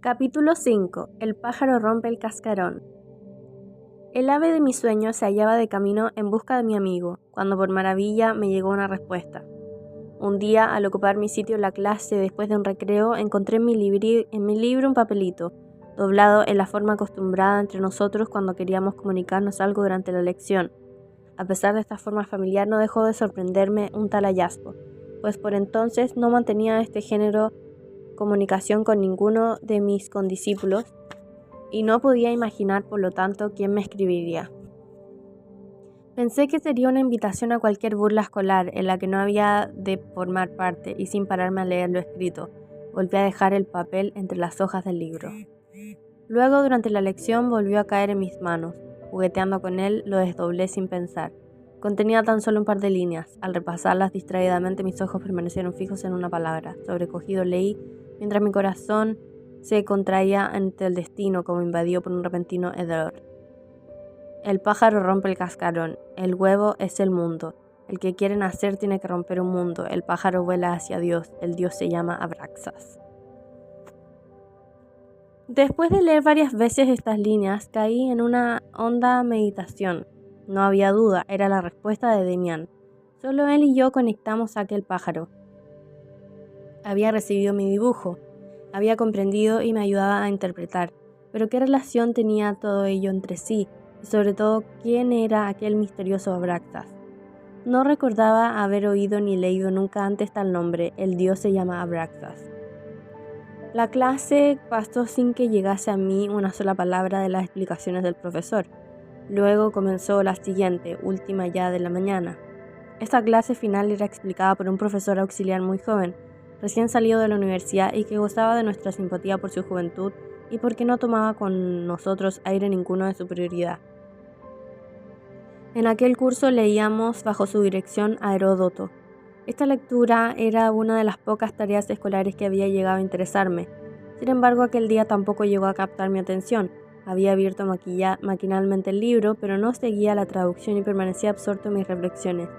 Capítulo 5. El pájaro rompe el cascarón. El ave de mis sueños se hallaba de camino en busca de mi amigo, cuando por maravilla me llegó una respuesta. Un día, al ocupar mi sitio en la clase después de un recreo, encontré en mi libro un papelito, doblado en la forma acostumbrada entre nosotros cuando queríamos comunicarnos algo durante la lección. A pesar de esta forma familiar, no dejó de sorprenderme un tal hallazgo, pues por entonces no mantenía este género comunicación con ninguno de mis condiscípulos y no podía imaginar, por lo tanto, quién me escribiría. Pensé que sería una invitación a cualquier burla escolar en la que no había de formar parte y sin pararme a leer lo escrito, volví a dejar el papel entre las hojas del libro. Luego, durante la lección, volvió a caer en mis manos. Jugueteando con él, lo desdoblé sin pensar. Contenía tan solo un par de líneas. Al repasarlas distraídamente, mis ojos permanecieron fijos en una palabra. Sobrecogido leí, mientras mi corazón se contraía ante el destino como invadido por un repentino hedor. El pájaro rompe el cascarón. El huevo es el mundo. El que quiere nacer tiene que romper un mundo. El pájaro vuela hacia Dios. El Dios se llama Abraxas. Después de leer varias veces estas líneas, caí en una honda meditación. No había duda, era la respuesta de Demián. Solo él y yo conectamos a aquel pájaro. Había recibido mi dibujo, había comprendido y me ayudaba a interpretar. Pero ¿qué relación tenía todo ello entre sí? Y sobre todo, ¿quién era aquel misterioso Abraxas? No recordaba haber oído ni leído nunca antes tal nombre. El dios se llama Abraxas. La clase pasó sin que llegase a mí una sola palabra de las explicaciones del profesor. Luego comenzó la siguiente, última ya de la mañana. Esta clase final era explicada por un profesor auxiliar muy joven, recién salido de la universidad y que gozaba de nuestra simpatía por su juventud y porque no tomaba con nosotros aire ninguno de superioridad. En aquel curso leíamos bajo su dirección a Heródoto. Esta lectura era una de las pocas tareas escolares que había llegado a interesarme. Sin embargo, aquel día tampoco llegó a captar mi atención. Había abierto maquinalmente el libro, pero no seguía la traducción y permanecía absorto en mis reflexiones.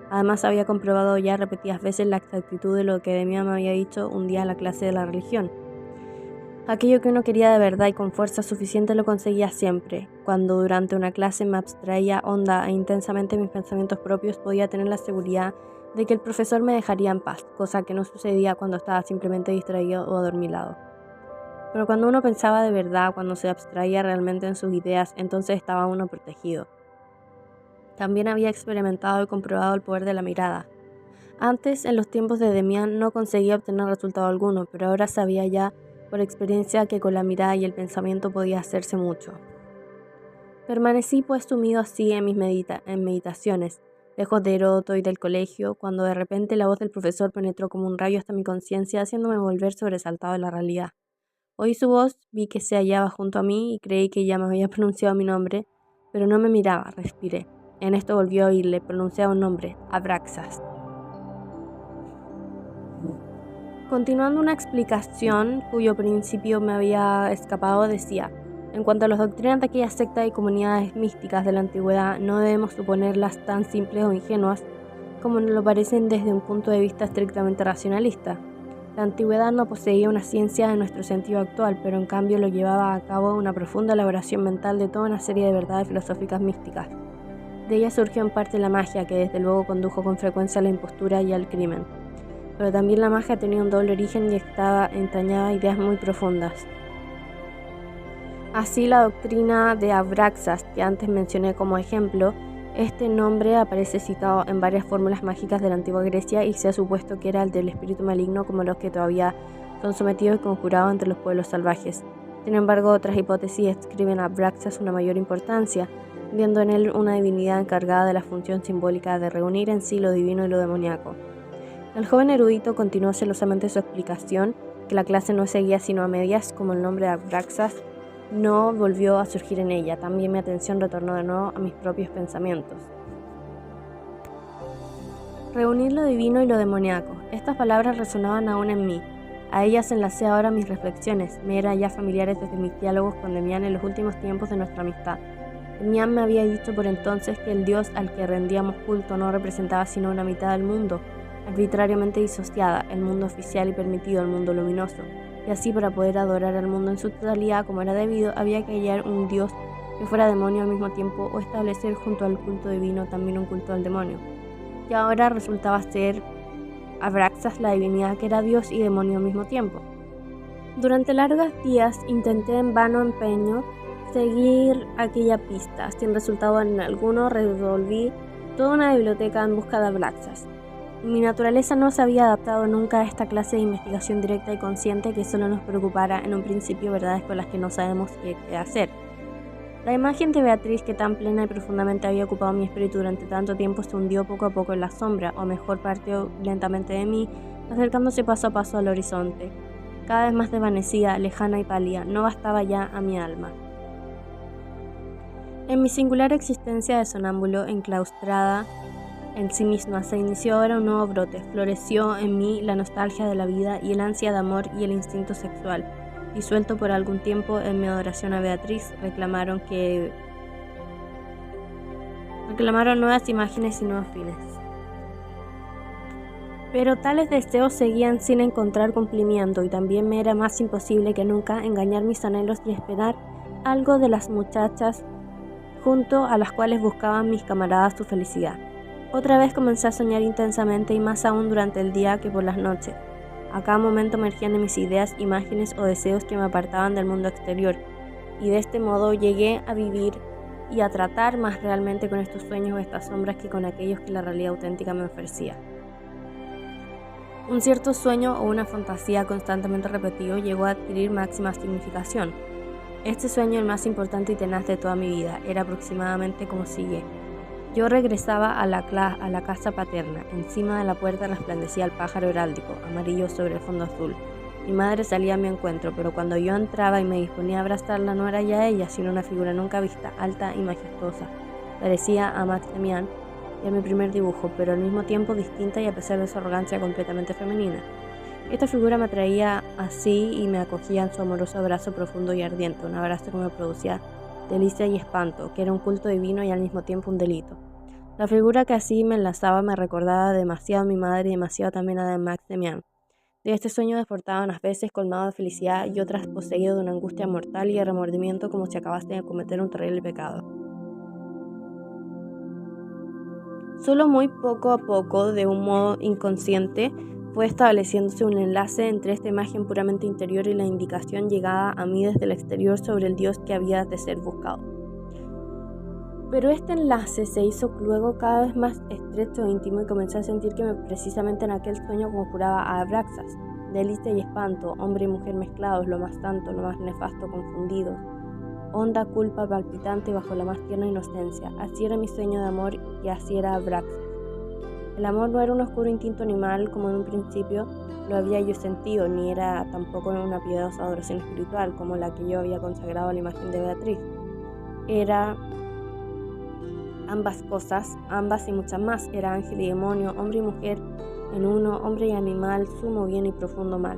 Además, había comprobado ya repetidas veces la exactitud de lo que Demián me había dicho un día en la clase de la religión. Aquello que uno quería de verdad y con fuerza suficiente lo conseguía siempre. Cuando durante una clase me abstraía honda e intensamente mis pensamientos propios, podía tener la seguridad de que el profesor me dejaría en paz, cosa que no sucedía cuando estaba simplemente distraído o adormilado. Pero cuando uno pensaba de verdad, cuando se abstraía realmente en sus ideas, entonces estaba uno protegido. También había experimentado y comprobado el poder de la mirada. Antes, en los tiempos de Demián, no conseguía obtener resultado alguno, pero ahora sabía ya por experiencia que con la mirada y el pensamiento podía hacerse mucho. Permanecí pues sumido así en mis meditaciones, lejos de Heródoto y del colegio, cuando de repente la voz del profesor penetró como un rayo hasta mi conciencia, haciéndome volver sobresaltado de la realidad. Oí su voz, vi que se hallaba junto a mí y creí que ya me había pronunciado mi nombre, pero no me miraba, respiré. En esto volvió a oírle, pronunciaba un nombre, Abraxas. Continuando una explicación cuyo principio me había escapado, decía: en cuanto a las doctrinas de aquellas sectas y comunidades místicas de la antigüedad, no debemos suponerlas tan simples o ingenuas como nos lo parecen desde un punto de vista estrictamente racionalista. La antigüedad no poseía una ciencia en nuestro sentido actual, pero en cambio lo llevaba a cabo una profunda elaboración mental de toda una serie de verdades filosóficas místicas. De ella surgió en parte la magia, que desde luego condujo con frecuencia a la impostura y al crimen. Pero también la magia tenía un doble origen y entrañaba ideas muy profundas. Así, la doctrina de Abraxas, que antes mencioné como ejemplo, este nombre aparece citado en varias fórmulas mágicas de la antigua Grecia y se ha supuesto que era el del espíritu maligno, como los que todavía son sometidos y conjurados entre los pueblos salvajes. Sin embargo, otras hipótesis adscriben a Abraxas una mayor importancia, viendo en él una divinidad encargada de la función simbólica de reunir en sí lo divino y lo demoníaco. El joven erudito continuó celosamente su explicación, que la clase no seguía sino a medias, como el nombre de Abraxas no volvió a surgir en ella. También mi atención retornó de nuevo a mis propios pensamientos. Reunir lo divino y lo demoníaco. Estas palabras resonaban aún en mí. A ellas enlacé ahora mis reflexiones. Me eran ya familiares desde mis diálogos con Demián en los últimos tiempos de nuestra amistad. Demián me había dicho por entonces que el Dios al que rendíamos culto no representaba sino una mitad del mundo, arbitrariamente disociada, el mundo oficial y permitido, el mundo luminoso. y así para poder adorar al mundo en su totalidad como era debido, había que hallar un dios que fuera demonio al mismo tiempo o establecer junto al culto divino también un culto al demonio, que ahora resultaba ser Abraxas, la divinidad que era dios y demonio al mismo tiempo. Durante largos días intenté en vano empeño seguir aquella pista. Sin resultado en alguno, revolví toda una biblioteca en busca de Abraxas. Mi naturaleza no se había adaptado nunca a esta clase de investigación directa y consciente que solo nos preocupara en un principio verdades con las que no sabemos qué hacer. La imagen de Beatriz, que tan plena y profundamente había ocupado mi espíritu durante tanto tiempo, se hundió poco a poco en la sombra, o mejor partió lentamente de mí, acercándose paso a paso al horizonte. Cada vez más desvanecida, lejana y pálida, no bastaba ya a mi alma. En mi singular existencia de sonámbulo, enclaustrada en sí misma, se inició ahora un nuevo brote. Floreció en mí la nostalgia de la vida y el ansia de amor y el instinto sexual. Disuelto por algún tiempo en mi adoración a Beatriz, reclamaron nuevas imágenes y nuevos fines. Pero tales deseos seguían sin encontrar cumplimiento y también me era más imposible que nunca engañar mis anhelos y esperar algo de las muchachas junto a las cuales buscaban mis camaradas su felicidad. Otra vez comencé a soñar intensamente y más aún durante el día que por las noches. A cada momento emergían de mis ideas, imágenes o deseos que me apartaban del mundo exterior, y de este modo llegué a vivir y a tratar más realmente con estos sueños o estas sombras que con aquellos que la realidad auténtica me ofrecía. Un cierto sueño o una fantasía constantemente repetido llegó a adquirir máxima significación. Este sueño, el más importante y tenaz de toda mi vida, era aproximadamente como sigue. Yo regresaba a la casa paterna. Encima de la puerta resplandecía el pájaro heráldico, amarillo sobre el fondo azul. Mi madre salía a mi encuentro, pero cuando yo entraba y me disponía a abrazarla, no era ya ella, sino una figura nunca vista, alta y majestuosa. Parecía a Max Damián y a mi primer dibujo, pero al mismo tiempo distinta y a pesar de su arrogancia completamente femenina. Esta figura me atraía así y me acogía en su amoroso abrazo profundo y ardiente, un abrazo que me producía delicia y espanto, que era un culto divino y al mismo tiempo un delito. La figura que así me enlazaba me recordaba demasiado a mi madre y demasiado también a Max Damián. De este sueño despertaba unas veces colmado de felicidad y otras poseído de una angustia mortal y de remordimiento como si acabase de cometer un terrible pecado. Solo muy poco a poco, de un modo inconsciente, fue estableciéndose un enlace entre esta imagen puramente interior y la indicación llegada a mí desde el exterior sobre el Dios que había de ser buscado. Pero este enlace se hizo luego cada vez más estrecho e íntimo y comencé a sentir que precisamente en aquel sueño conjuraba a Abraxas, delicia y espanto, hombre y mujer mezclados, lo más santo, lo más nefasto, confundidos, honda culpa palpitante bajo la más tierna inocencia. Así era mi sueño de amor y así era Abraxas. El amor no era un oscuro instinto animal como en un principio lo había yo sentido, ni era tampoco una piadosa adoración espiritual como la que yo había consagrado a la imagen de Beatriz. Era ambas cosas, ambas y muchas más. Era ángel y demonio, hombre y mujer en uno, hombre y animal, sumo bien y profundo mal.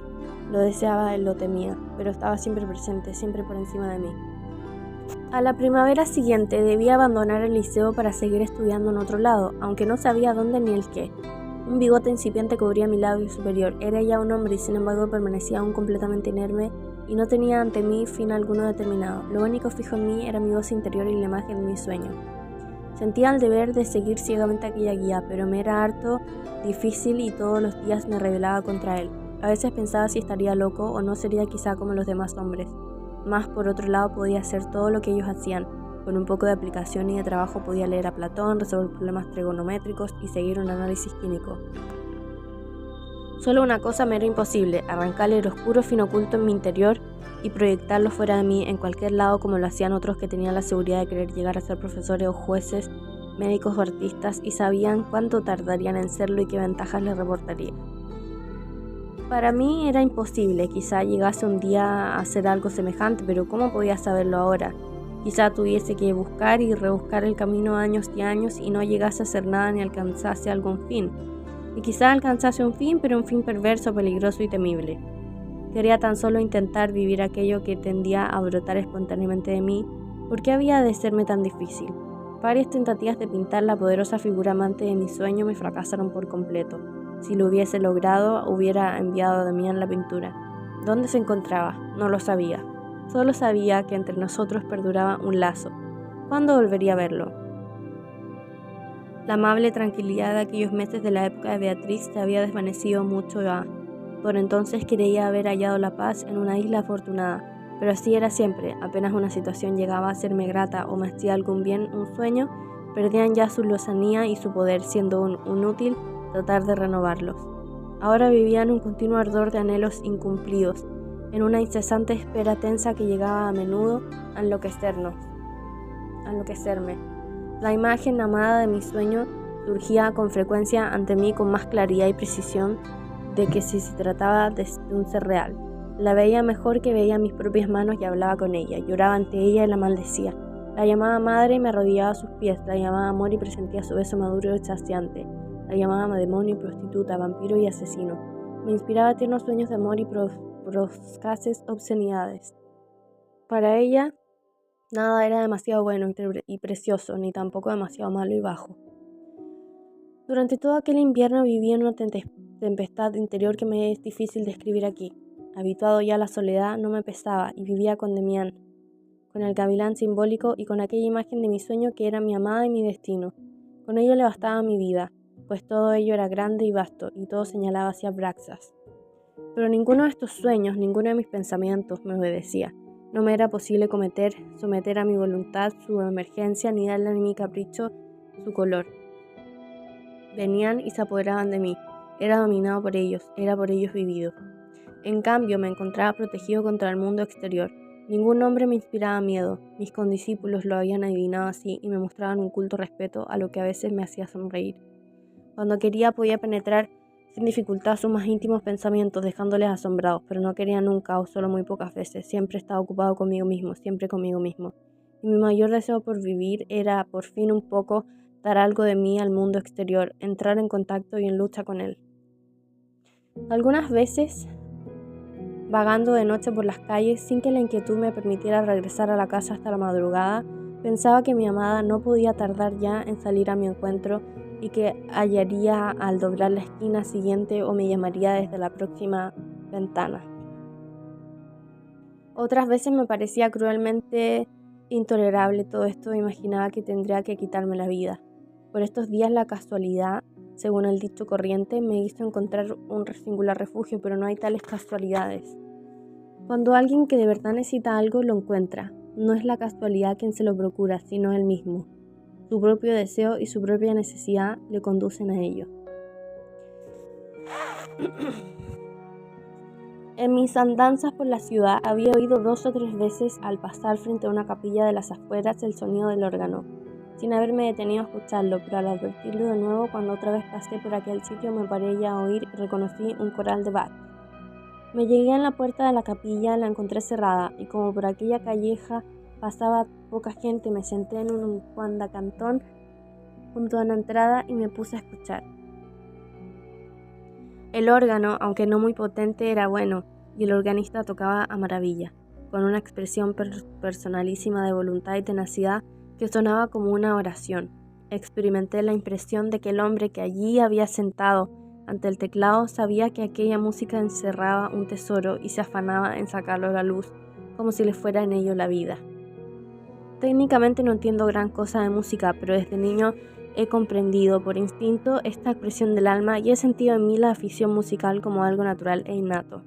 Lo deseaba, lo temía, pero estaba siempre presente, siempre por encima de mí. A la primavera siguiente debía abandonar el liceo para seguir estudiando en otro lado, aunque no sabía dónde ni el qué. Un bigote incipiente cubría mi labio superior. Era ya un hombre y sin embargo permanecía aún completamente inerme y no tenía ante mí fin alguno determinado. Lo único fijo en mí era mi voz interior y la imagen de mi sueño. Sentía el deber de seguir ciegamente aquella guía, pero me era harto difícil y todos los días me rebelaba contra él. A veces pensaba si estaría loco o no sería quizá como los demás hombres. Mas por otro lado podía hacer todo lo que ellos hacían. Con un poco de aplicación y de trabajo podía leer a Platón, resolver problemas trigonométricos y seguir un análisis químico. Solo una cosa me era imposible: arrancar el oscuro fin oculto en mi interior y proyectarlo fuera de mí en cualquier lado como lo hacían otros que tenían la seguridad de querer llegar a ser profesores o jueces, médicos o artistas y sabían cuánto tardarían en serlo y qué ventajas les reportaría. Para mí era imposible, quizá llegase un día a hacer algo semejante, pero ¿cómo podía saberlo ahora? Quizá tuviese que buscar y rebuscar el camino años y años y no llegase a hacer nada ni alcanzase algún fin. Y quizá alcanzase un fin, pero un fin perverso, peligroso y temible. Quería tan solo intentar vivir aquello que tendía a brotar espontáneamente de mí. ¿Por qué había de serme tan difícil? Varias tentativas de pintar la poderosa figura amante de mi sueño me fracasaron por completo. Si lo hubiese logrado, hubiera enviado a Damián la pintura. ¿Dónde se encontraba? No lo sabía. Solo sabía que entre nosotros perduraba un lazo. ¿Cuándo volvería a verlo? La amable tranquilidad de aquellos meses de la época de Beatriz se había desvanecido mucho ya. Por entonces creía haber hallado la paz en una isla afortunada, pero así era siempre. Apenas una situación llegaba a serme grata o me hacía algún bien un sueño, perdían ya su lozanía y su poder, siendo un inútil tratar de renovarlos. Ahora vivía en un continuo ardor de anhelos incumplidos, en una incesante espera tensa que llegaba a menudo a enloquecerme. La imagen amada de mi sueño surgía con frecuencia ante mí con más claridad y precisión de que si se trataba de un ser real. La veía mejor que veía mis propias manos y hablaba con ella, lloraba ante ella y la maldecía. La llamaba madre y me arrodillaba a sus pies, la llamaba amor y presentía su beso maduro y saciante. La llamaba demonio y prostituta, vampiro y asesino. Me inspiraba tiernos sueños de amor y proscaces obscenidades. Para ella, nada era demasiado bueno y precioso, ni tampoco demasiado malo y bajo. Durante todo aquel invierno viví en una tempestad interior que me es difícil describir aquí. Habituado ya a la soledad, no me pesaba y vivía con Demián, con el gavilán simbólico y con aquella imagen de mi sueño que era mi amada y mi destino. Con ello le bastaba mi vida, pues todo ello era grande y vasto y todo señalaba hacia Braxas. Pero ninguno de estos sueños, ninguno de mis pensamientos me obedecía. No me era posible someter a mi voluntad su emergencia ni darle a mi capricho su color. Venían y se apoderaban de mí. Era dominado por ellos, era por ellos vivido. En cambio, me encontraba protegido contra el mundo exterior. Ningún hombre me inspiraba miedo. Mis condiscípulos lo habían adivinado así y me mostraban un culto respeto a lo que a veces me hacía sonreír. Cuando quería podía penetrar sin dificultad sus más íntimos pensamientos, dejándoles asombrados, pero no quería nunca o solo muy pocas veces. Siempre estaba ocupado conmigo mismo, siempre conmigo mismo. Y mi mayor deseo por vivir era, por fin un poco, dar algo de mí al mundo exterior, entrar en contacto y en lucha con él. Algunas veces, vagando de noche por las calles, sin que la inquietud me permitiera regresar a la casa hasta la madrugada, pensaba que mi amada no podía tardar ya en salir a mi encuentro y que hallaría al doblar la esquina siguiente o me llamaría desde la próxima ventana. Otras veces me parecía cruelmente intolerable todo esto e imaginaba que tendría que quitarme la vida. Por estos días la casualidad, según el dicho corriente, me hizo encontrar un singular refugio, pero no hay tales casualidades. Cuando alguien que de verdad necesita algo lo encuentra, no es la casualidad quien se lo procura, sino él mismo. Su propio deseo y su propia necesidad le conducen a ello. En mis andanzas por la ciudad había oído 2 o 3 veces al pasar frente a una capilla de las afueras el sonido del órgano, sin haberme detenido a escucharlo, pero al advertirlo de nuevo cuando otra vez pasé por aquel sitio me paré ya a oír y reconocí un coral de Bach. Me llegué a la puerta de la capilla, la encontré cerrada, y como por aquella calleja pasaba poca gente, me senté en un guandacantón junto a la entrada y me puse a escuchar. El órgano, aunque no muy potente, era bueno, y el organista tocaba a maravilla, con una expresión personalísima de voluntad y tenacidad que sonaba como una oración. Experimenté la impresión de que el hombre que allí había sentado ante el teclado sabía que aquella música encerraba un tesoro y se afanaba en sacarlo a la luz, como si le fuera en ello la vida. Técnicamente no entiendo gran cosa de música, pero desde niño he comprendido por instinto esta expresión del alma y he sentido en mí la afición musical como algo natural e innato.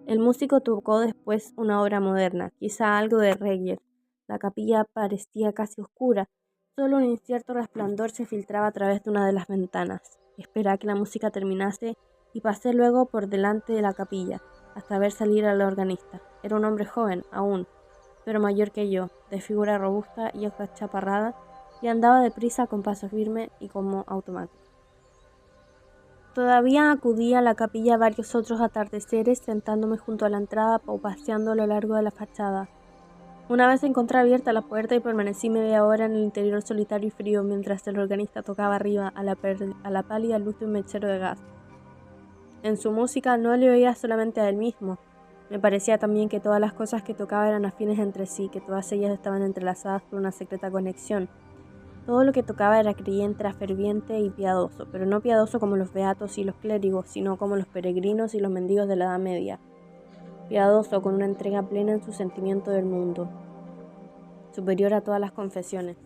El músico tocó después una obra moderna, quizá algo de Reger. La capilla parecía casi oscura, solo un incierto resplandor se filtraba a través de una de las ventanas. Esperé a que la música terminase y pasé luego por delante de la capilla, hasta ver salir al organista. Era un hombre joven, aún, pero mayor que yo, de figura robusta y hoja chaparrada, y andaba deprisa con paso firme y como automático. Todavía acudí a la capilla varios otros atardeceres, sentándome junto a la entrada o paseando a lo largo de la fachada. Una vez encontré abierta la puerta y permanecí media hora en el interior solitario y frío mientras el organista tocaba arriba a la pálida luz de un mechero de gas. En su música no le oía solamente a él mismo. Me parecía también que todas las cosas que tocaba eran afines entre sí, que todas ellas estaban entrelazadas por una secreta conexión. Todo lo que tocaba era creyente, era ferviente y piadoso, pero no piadoso como los beatos y los clérigos, sino como los peregrinos y los mendigos de la Edad Media. piadoso con una entrega plena en su sentimiento del mundo, superior a todas las confesiones.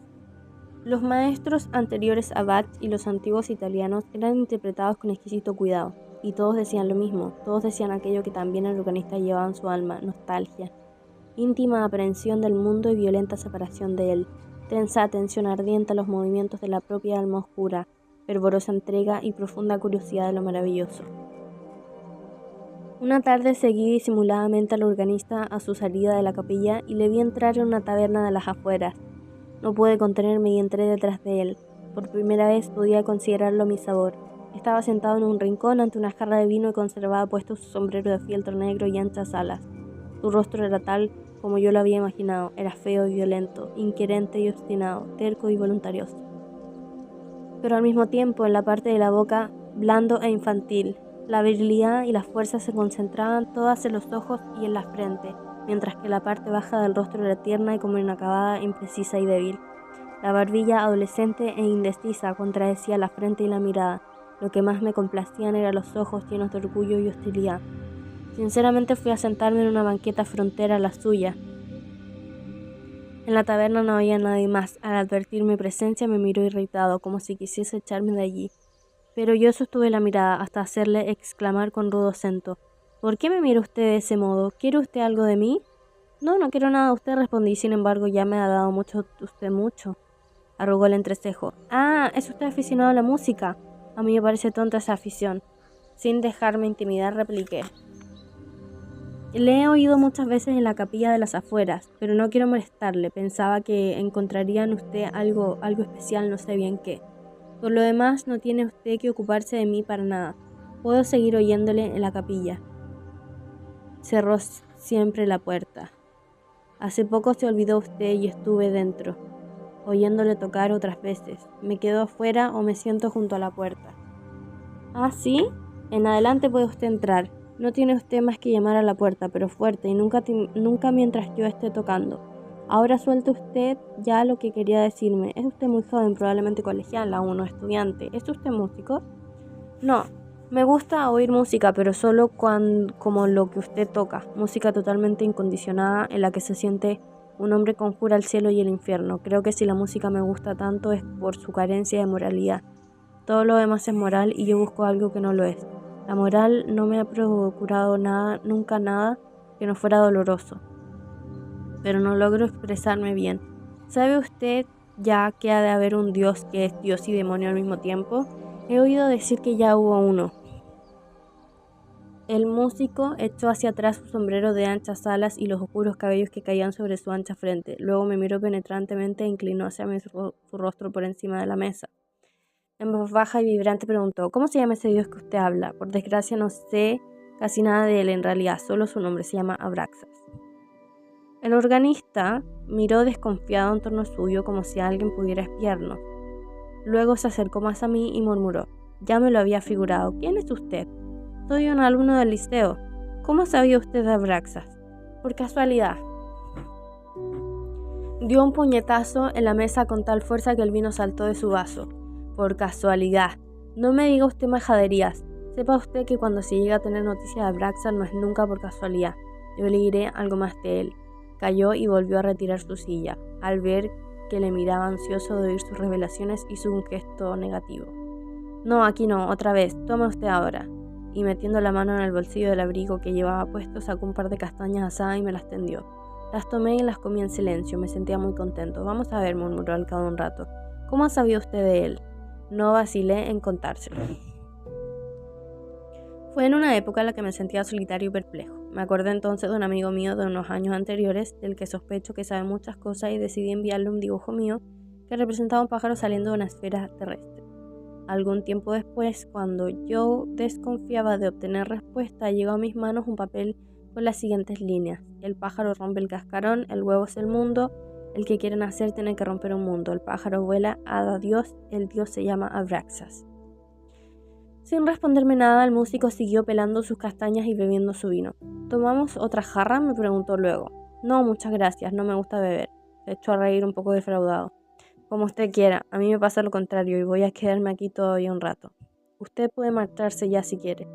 Los maestros anteriores a Bach y los antiguos italianos eran interpretados con exquisito cuidado, y todos decían lo mismo, todos decían aquello que también el organista llevaba en su alma: nostalgia, íntima aprehensión del mundo y violenta separación de él, tensa atención ardiente a los movimientos de la propia alma oscura, fervorosa entrega y profunda curiosidad de lo maravilloso. Una tarde seguí disimuladamente al organista a su salida de la capilla y le vi entrar en una taberna de las afueras. No pude contenerme y entré detrás de él. Por primera vez podía considerarlo a mi sabor. Estaba sentado en un rincón ante una jarra de vino y conservaba puesto su sombrero de fieltro negro y anchas alas. Su rostro era tal como yo lo había imaginado, era feo y violento, inquirente y obstinado, terco y voluntarioso. Pero al mismo tiempo, en la parte de la boca, blando e infantil, la virilidad y la fuerza se concentraban todas en los ojos y en la frente, mientras que la parte baja del rostro era tierna y como inacabada, imprecisa y débil. La barbilla, adolescente e indecisa, contradecía la frente y la mirada. Lo que más me complacían eran los ojos llenos de orgullo y hostilidad. Sinceramente fui a sentarme en una banqueta frontera a la suya. En la taberna no había nadie más. Al advertir mi presencia me miró irritado, como si quisiese echarme de allí. Pero yo sostuve la mirada hasta hacerle exclamar con rudo acento: ¿Por qué me mira usted de ese modo? ¿Quiere usted algo de mí? No, no quiero nada de usted, respondí. Sin embargo, ya me ha dado usted mucho. Arrugó el entrecejo. Ah, ¿es usted aficionado a la música? A mí me parece tonta esa afición. Sin dejarme intimidar, repliqué: Le he oído muchas veces en la capilla de las afueras, pero no quiero molestarle. Pensaba que encontraría en usted algo especial, no sé bien qué. Por lo demás, no tiene usted que ocuparse de mí para nada. Puedo seguir oyéndole en la capilla. Cerró siempre la puerta. Hace poco se olvidó usted y estuve dentro, oyéndole tocar otras veces. Me quedo afuera o me siento junto a la puerta. ¿Ah, sí? En adelante puede usted entrar. No tiene usted más que llamar a la puerta, pero fuerte, y nunca mientras yo esté tocando. Ahora suelte usted ya lo que quería decirme. Es usted muy joven, probablemente colegial aún o estudiante. ¿Es usted músico? No, me gusta oír música, pero solo como lo que usted toca. Música totalmente incondicionada en la que se siente un hombre conjura el cielo y el infierno. Creo que si la música me gusta tanto es por su carencia de moralidad. Todo lo demás es moral y yo busco algo que no lo es. La moral no me ha procurado nunca nada que no fuera doloroso. Pero no logro expresarme bien. ¿Sabe usted ya que ha de haber un Dios que es Dios y demonio al mismo tiempo? He oído decir que ya hubo uno. El músico echó hacia atrás su sombrero de anchas alas y los oscuros cabellos que caían sobre su ancha frente. Luego me miró penetrantemente e inclinó hacia mí su rostro por encima de la mesa. En voz baja y vibrante preguntó: ¿Cómo se llama ese Dios que usted habla? Por desgracia no sé casi nada de él en realidad, solo su nombre, se llama Abraxas. El organista miró desconfiado en torno suyo como si alguien pudiera espiarnos. Luego se acercó más a mí y murmuró: Ya me lo había figurado. ¿Quién es usted? Soy un alumno del liceo. ¿Cómo sabía usted de Abraxas? Por casualidad. Dio un puñetazo en la mesa con tal fuerza que el vino saltó de su vaso. Por casualidad. No me diga usted majaderías. Sepa usted que cuando se llega a tener noticia de Abraxas no es nunca por casualidad. Yo le diré algo más de él. Calló y volvió a retirar su silla. Al ver que le miraba ansioso de oír sus revelaciones, hizo un gesto negativo. No, aquí no, otra vez, tome usted ahora. Y metiendo la mano en el bolsillo del abrigo que llevaba puesto, sacó un par de castañas asadas y me las tendió. Las tomé y las comí en silencio, me sentía muy contento. Vamos a ver, murmuró al cabo de un rato. ¿Cómo ha sabido usted de él? No vacilé en contárselo. Fue en una época en la que me sentía solitario y perplejo. Me acordé entonces de un amigo mío de unos años anteriores, del que sospecho que sabe muchas cosas, y decidí enviarle un dibujo mío que representaba un pájaro saliendo de una esfera terrestre. Algún tiempo después, cuando yo desconfiaba de obtener respuesta, llegó a mis manos un papel con las siguientes líneas: el pájaro rompe el cascarón, el huevo es el mundo, el que quiere nacer tiene que romper un mundo, el pájaro vuela a Dios, el Dios se llama Abraxas. Sin responderme nada, el músico siguió pelando sus castañas y bebiendo su vino. ¿Tomamos otra jarra?, me preguntó luego. No, muchas gracias, no me gusta beber. Se echó a reír un poco defraudado. Como usted quiera, a mí me pasa lo contrario y voy a quedarme aquí todavía un rato. Usted puede marcharse ya si quiere.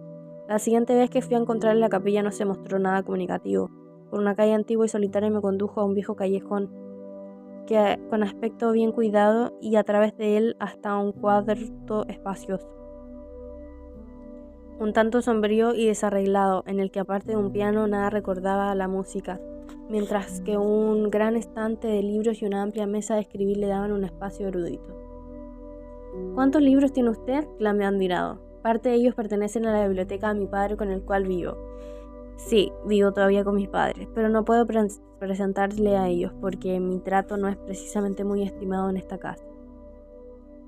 La siguiente vez que fui a encontrarle la capilla no se mostró nada comunicativo. Por una calle antigua y solitaria me condujo a un viejo callejón que con aspecto bien cuidado y a través de él hasta un cuarto espacioso, un tanto sombrío y desarreglado, en el que aparte de un piano nada recordaba a la música, mientras que un gran estante de libros y una amplia mesa de escribir le daban un espacio erudito. ¿Cuántos libros tiene usted?, clamé admirado. Parte de ellos pertenecen a la biblioteca de mi padre con el cual vivo. Sí, vivo todavía con mis padres, pero no puedo presentarle a ellos porque mi trato no es precisamente muy estimado en esta casa.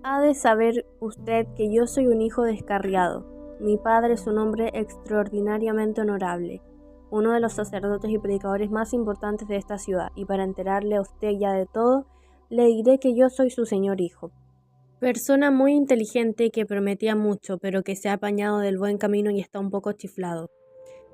Ha de saber usted que yo soy un hijo descarriado. Mi padre es un hombre extraordinariamente honorable, uno de los sacerdotes y predicadores más importantes de esta ciudad, y para enterarle a usted ya de todo, le diré que yo soy su señor hijo. Persona muy inteligente que prometía mucho, pero que se ha apañado del buen camino y está un poco chiflado.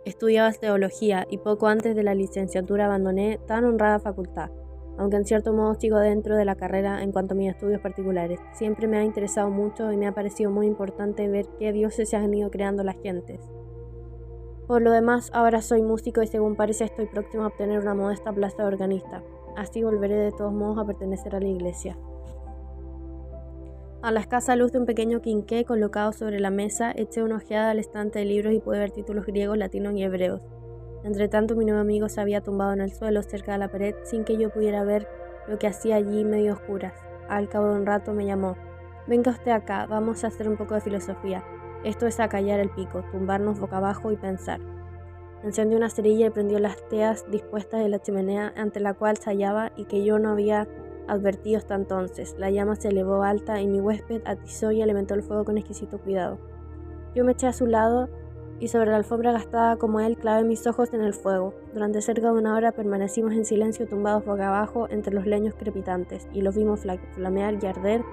Estudiaba teología y poco antes de la licenciatura abandoné tan honrada facultad, aunque en cierto modo sigo dentro de la carrera en cuanto a mis estudios particulares. Siempre me ha interesado mucho y me ha parecido muy importante ver qué dioses se han ido creando las gentes. Por lo demás, ahora soy músico y según parece estoy próximo a obtener una modesta plaza de organista. Así volveré de todos modos a pertenecer a la iglesia. A la escasa luz de un pequeño quinqué colocado sobre la mesa, eché una ojeada al estante de libros y pude ver títulos griegos, latinos y hebreos. Entretanto, mi nuevo amigo se había tumbado en el suelo cerca de la pared sin que yo pudiera ver lo que hacía allí medio oscuras. Al cabo de un rato me llamó. Venga usted acá, vamos a hacer un poco de filosofía. Esto es acallar el pico, tumbarnos boca abajo y pensar. Encendió una cerilla y prendió las teas dispuestas en la chimenea ante la cual se hallaba y que yo no había advertido hasta entonces. La llama se elevó alta y mi huésped atizó y alimentó el fuego con exquisito cuidado. Yo me eché a su lado y sobre la alfombra gastada como él clavé mis ojos en el fuego. Durante cerca de una hora permanecimos en silencio tumbados boca abajo entre los leños crepitantes y los vimos flamear y arder,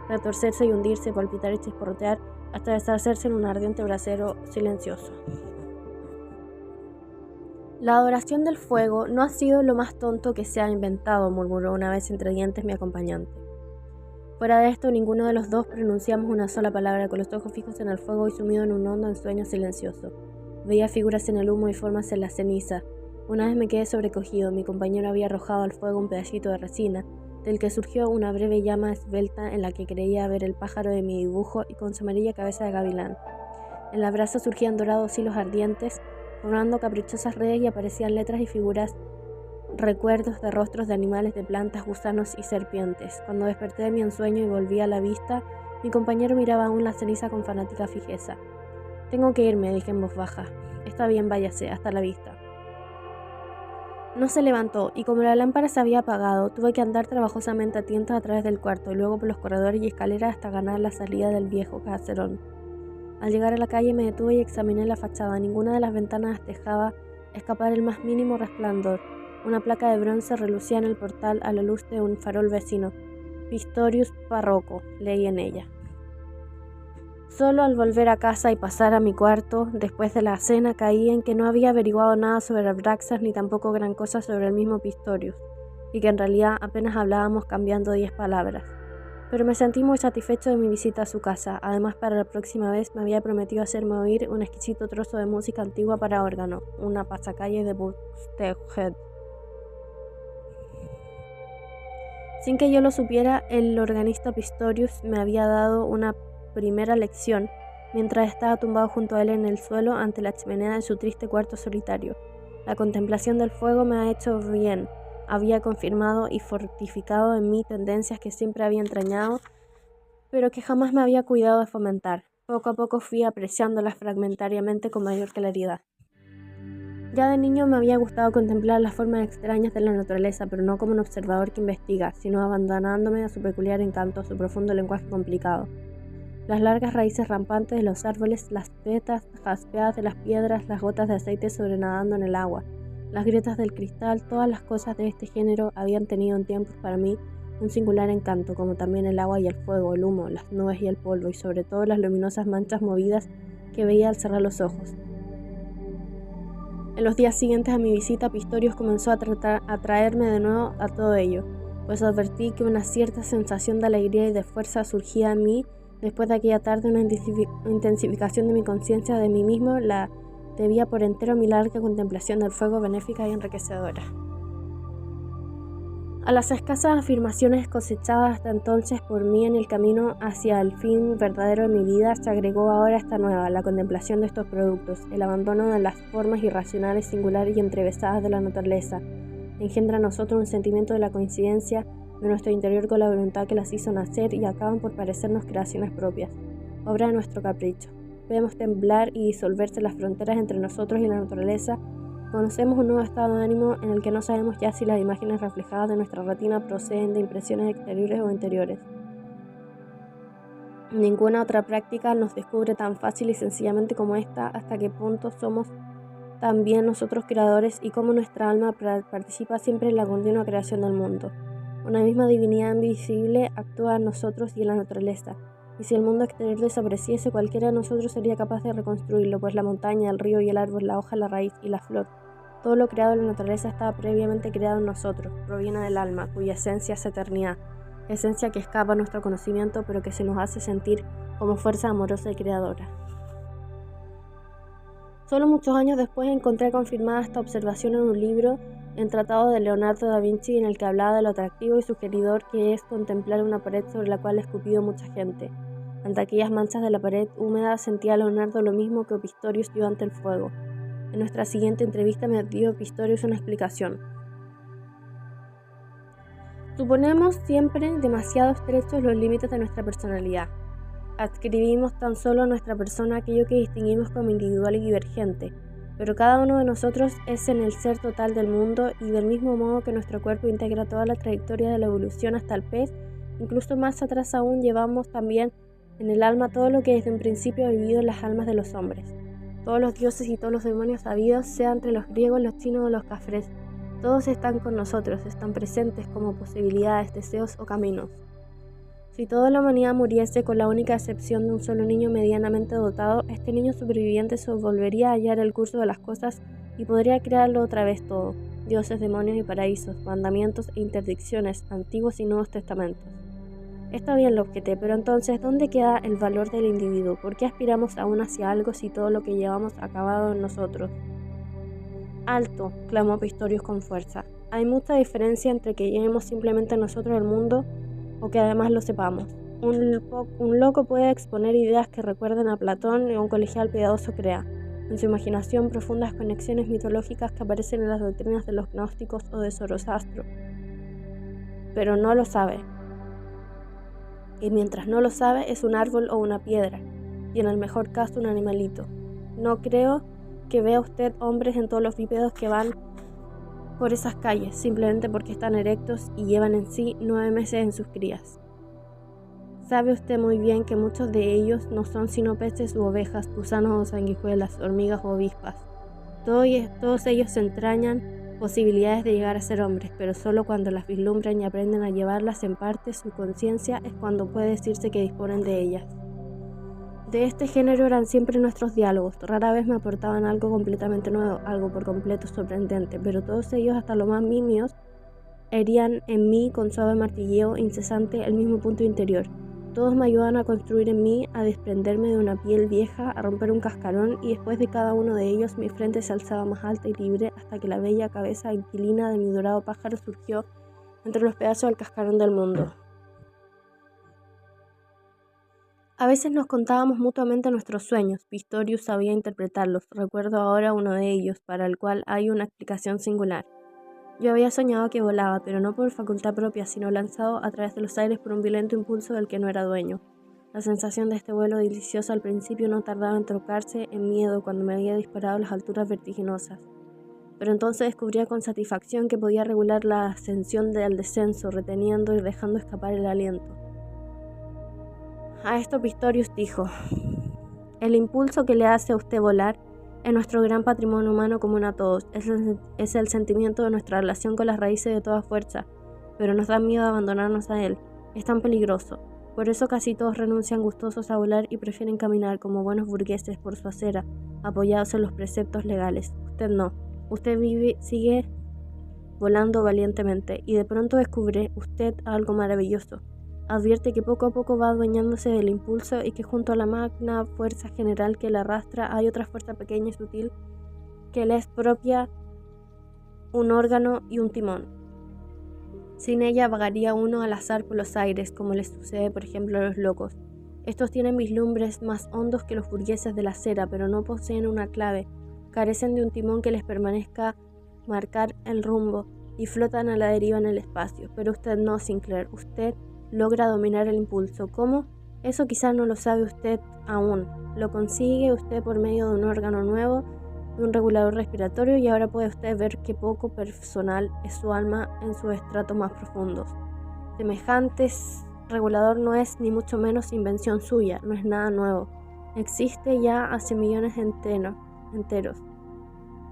retorcerse y hundirse, palpitar y chisporrotear hasta deshacerse en un ardiente brasero silencioso. La adoración del fuego no ha sido lo más tonto que se ha inventado, murmuró una vez entre dientes mi acompañante. Fuera de esto, ninguno de los dos pronunciamos una sola palabra, con los ojos fijos en el fuego y sumido en un hondo ensueño silencioso. Veía figuras en el humo y formas en la ceniza. Una vez me quedé sobrecogido. Mi compañero había arrojado al fuego un pedacito de resina, del que surgió una breve llama esbelta en la que creía ver el pájaro de mi dibujo y con su amarilla cabeza de gavilán. En la brasa surgían dorados hilos ardientes, formando caprichosas redes y aparecían letras y figuras, recuerdos de rostros de animales, de plantas, gusanos y serpientes. Cuando desperté de mi ensueño y volví a la vista, mi compañero miraba aún la ceniza con fanática fijeza. Tengo que irme, dije en voz baja. Está bien, váyase, hasta la vista. No se levantó, y como la lámpara se había apagado, tuve que andar trabajosamente a tientas a través del cuarto, y luego por los corredores y escaleras hasta ganar la salida del viejo caserón. Al llegar a la calle me detuve y examiné la fachada. Ninguna de las ventanas dejaba escapar el más mínimo resplandor. Una placa de bronce relucía en el portal a la luz de un farol vecino. Pistorius Parroco, leí en ella. Solo al volver a casa y pasar a mi cuarto, después de la cena, caí en que no había averiguado nada sobre Abraxas ni tampoco gran cosa sobre el mismo Pistorius, y que en realidad apenas hablábamos cambiando 10 palabras. Pero me sentí muy satisfecho de mi visita a su casa. Además, para la próxima vez me había prometido hacerme oír un exquisito trozo de música antigua para órgano, una pasacalle de Buxtehude. Sin que yo lo supiera, el organista Pistorius me había dado una primera lección, mientras estaba tumbado junto a él en el suelo ante la chimenea de su triste cuarto solitario. La contemplación del fuego me ha hecho bien, había confirmado y fortificado en mí tendencias que siempre había entrañado, pero que jamás me había cuidado de fomentar. Poco a poco fui apreciándolas fragmentariamente con mayor claridad. Ya de niño me había gustado contemplar las formas extrañas de la naturaleza, pero no como un observador que investiga, sino abandonándome a su peculiar encanto, a su profundo lenguaje complicado. Las largas raíces rampantes de los árboles, las vetas jaspeadas de las piedras, las gotas de aceite sobrenadando en el agua, las grietas del cristal, todas las cosas de este género habían tenido en tiempos para mí un singular encanto, como también el agua y el fuego, el humo, las nubes y el polvo, y sobre todo las luminosas manchas movidas que veía al cerrar los ojos. En los días siguientes a mi visita, Pistorius comenzó a traerme de nuevo a todo ello, pues advertí que una cierta sensación de alegría y de fuerza surgía en mí Después de aquella tarde, una intensificación de mi conciencia de mí mismo la debía por entero a mi larga contemplación del fuego, benéfica y enriquecedora. A las escasas afirmaciones cosechadas hasta entonces por mí en el camino hacia el fin verdadero de mi vida, se agregó ahora esta nueva, la contemplación de estos productos, el abandono de las formas irracionales, singulares y entrevesadas de la naturaleza. Engendra a nosotros un sentimiento de la coincidencia de nuestro interior con la voluntad que las hizo nacer y acaban por parecernos creaciones propias, obra de nuestro capricho. Vemos temblar y disolverse las fronteras entre nosotros y la naturaleza. Conocemos un nuevo estado de ánimo en el que no sabemos ya si las imágenes reflejadas de nuestra retina proceden de impresiones exteriores o interiores. Ninguna otra práctica nos descubre tan fácil y sencillamente como esta hasta qué punto somos también nosotros creadores y cómo nuestra alma participa siempre en la continua creación del mundo. Una misma divinidad invisible actúa en nosotros y en la naturaleza. Y si el mundo exterior desapareciese, cualquiera de nosotros sería capaz de reconstruirlo, pues la montaña, el río y el árbol, la hoja, la raíz y la flor, todo lo creado en la naturaleza estaba previamente creado en nosotros, proviene del alma, cuya esencia es eternidad, esencia que escapa a nuestro conocimiento, pero que se nos hace sentir como fuerza amorosa y creadora. Solo muchos años después encontré confirmada esta observación en un libro, en tratado de Leonardo da Vinci, en el que hablaba de lo atractivo y sugeridor que es contemplar una pared sobre la cual ha escupido mucha gente. Ante aquellas manchas de la pared húmeda sentía Leonardo lo mismo que Pistorius dio ante el fuego. En nuestra siguiente entrevista me dio Pistorius una explicación. Suponemos siempre demasiado estrechos los límites de nuestra personalidad. Adscribimos tan solo a nuestra persona aquello que distinguimos como individual y divergente, pero cada uno de nosotros es en el ser total del mundo y del mismo modo que nuestro cuerpo integra toda la trayectoria de la evolución hasta el pez, incluso más atrás aún llevamos también en el alma todo lo que desde un principio ha vivido en las almas de los hombres. Todos los dioses y todos los demonios habidos, sea entre los griegos, los chinos o los cafres, todos están con nosotros, están presentes como posibilidades, deseos o caminos. Si toda la humanidad muriese con la única excepción de un solo niño medianamente dotado, este niño superviviente se volvería a hallar el curso de las cosas y podría crearlo otra vez todo, dioses, demonios y paraísos, mandamientos e interdicciones, antiguos y nuevos testamentos. Está bien, lo objeté, pero entonces, ¿dónde queda el valor del individuo? ¿Por qué aspiramos aún hacia algo si todo lo que llevamos ha acabado en nosotros? ¡Alto!, clamó Pistorius con fuerza. Hay mucha diferencia entre que llevemos simplemente nosotros el mundo o que además lo sepamos. Un loco puede exponer ideas que recuerden a Platón y un colegial piadoso crea, en su imaginación, profundas conexiones mitológicas que aparecen en las doctrinas de los gnósticos o de Zoroastro. Pero no lo sabe. Y mientras no lo sabe, es un árbol o una piedra, y en el mejor caso un animalito. No creo que vea usted hombres en todos los bípedos que van por esas calles, simplemente porque están erectos y llevan en sí 9 meses en sus crías. Sabe usted muy bien que muchos de ellos no son sino peces u ovejas, gusanos o sanguijuelas, hormigas o avispas. Todos ellos entrañan posibilidades de llegar a ser hombres, pero solo cuando las vislumbran y aprenden a llevarlas en parte su conciencia es cuando puede decirse que disponen de ellas. De este género eran siempre nuestros diálogos, rara vez me aportaban algo completamente nuevo, algo por completo sorprendente, pero todos ellos, hasta los más nimios, herían en mí con suave martilleo incesante el mismo punto interior. Todos me ayudaban a construir en mí, a desprenderme de una piel vieja, a romper un cascarón, y después de cada uno de ellos mi frente se alzaba más alta y libre hasta que la bella cabeza inquilina de mi dorado pájaro surgió entre los pedazos del cascarón del mundo. A veces nos contábamos mutuamente nuestros sueños. Pistorius sabía interpretarlos. Recuerdo ahora uno de ellos, para el cual hay una explicación singular. Yo había soñado que volaba, pero no por facultad propia, sino lanzado a través de los aires por un violento impulso del que no era dueño. La sensación de este vuelo delicioso al principio no tardaba en trocarse en miedo cuando me había disparado a las alturas vertiginosas. Pero entonces descubría con satisfacción que podía regular la ascensión del descenso, reteniendo y dejando escapar el aliento. A esto Pistorius dijo: el impulso que le hace a usted volar es nuestro gran patrimonio humano común a todos, es el sentimiento de nuestra relación con las raíces de toda fuerza, pero nos da miedo abandonarnos a él, es tan peligroso. Por eso casi todos renuncian gustosos a volar y prefieren caminar como buenos burgueses por su acera, apoyados en los preceptos legales. Usted no, usted sigue volando valientemente y de pronto descubre usted algo maravilloso. Advierte que poco a poco va adueñándose del impulso y que junto a la magna fuerza general que la arrastra hay otra fuerza pequeña y sutil que le es propia, un órgano y un timón. Sin ella vagaría uno al azar por los aires, como les sucede por ejemplo a los locos. Estos tienen vislumbres más hondos que los burgueses de la acera, pero no poseen una clave, carecen de un timón que les permanezca marcar el rumbo y flotan a la deriva en el espacio. Pero usted no, Sinclair, usted logra dominar el impulso. ¿Cómo? Eso quizás no lo sabe usted aún. Lo consigue usted por medio de un órgano nuevo, de un regulador respiratorio, y ahora puede usted ver qué poco personal es su alma en sus estratos más profundos. Semejante regulador no es ni mucho menos invención suya, no es nada nuevo. Existe ya hace millones enteros.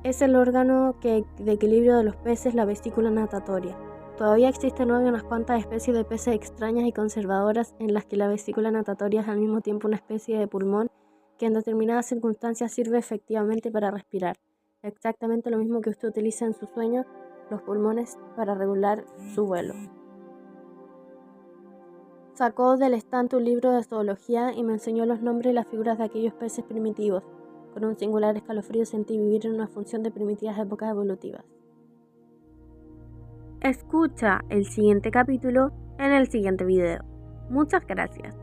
Es el órgano de equilibrio de los peces, la vesícula natatoria. Todavía existen hoy unas cuantas especies de peces extrañas y conservadoras en las que la vesícula natatoria es al mismo tiempo una especie de pulmón que en determinadas circunstancias sirve efectivamente para respirar. Exactamente lo mismo que usted utiliza en su sueño, los pulmones, para regular su vuelo. Sacó del estante un libro de zoología y me enseñó los nombres y las figuras de aquellos peces primitivos. Con un singular escalofrío sentí vivir en una función de primitivas épocas evolutivas. Escucha el siguiente capítulo en el siguiente video. Muchas gracias.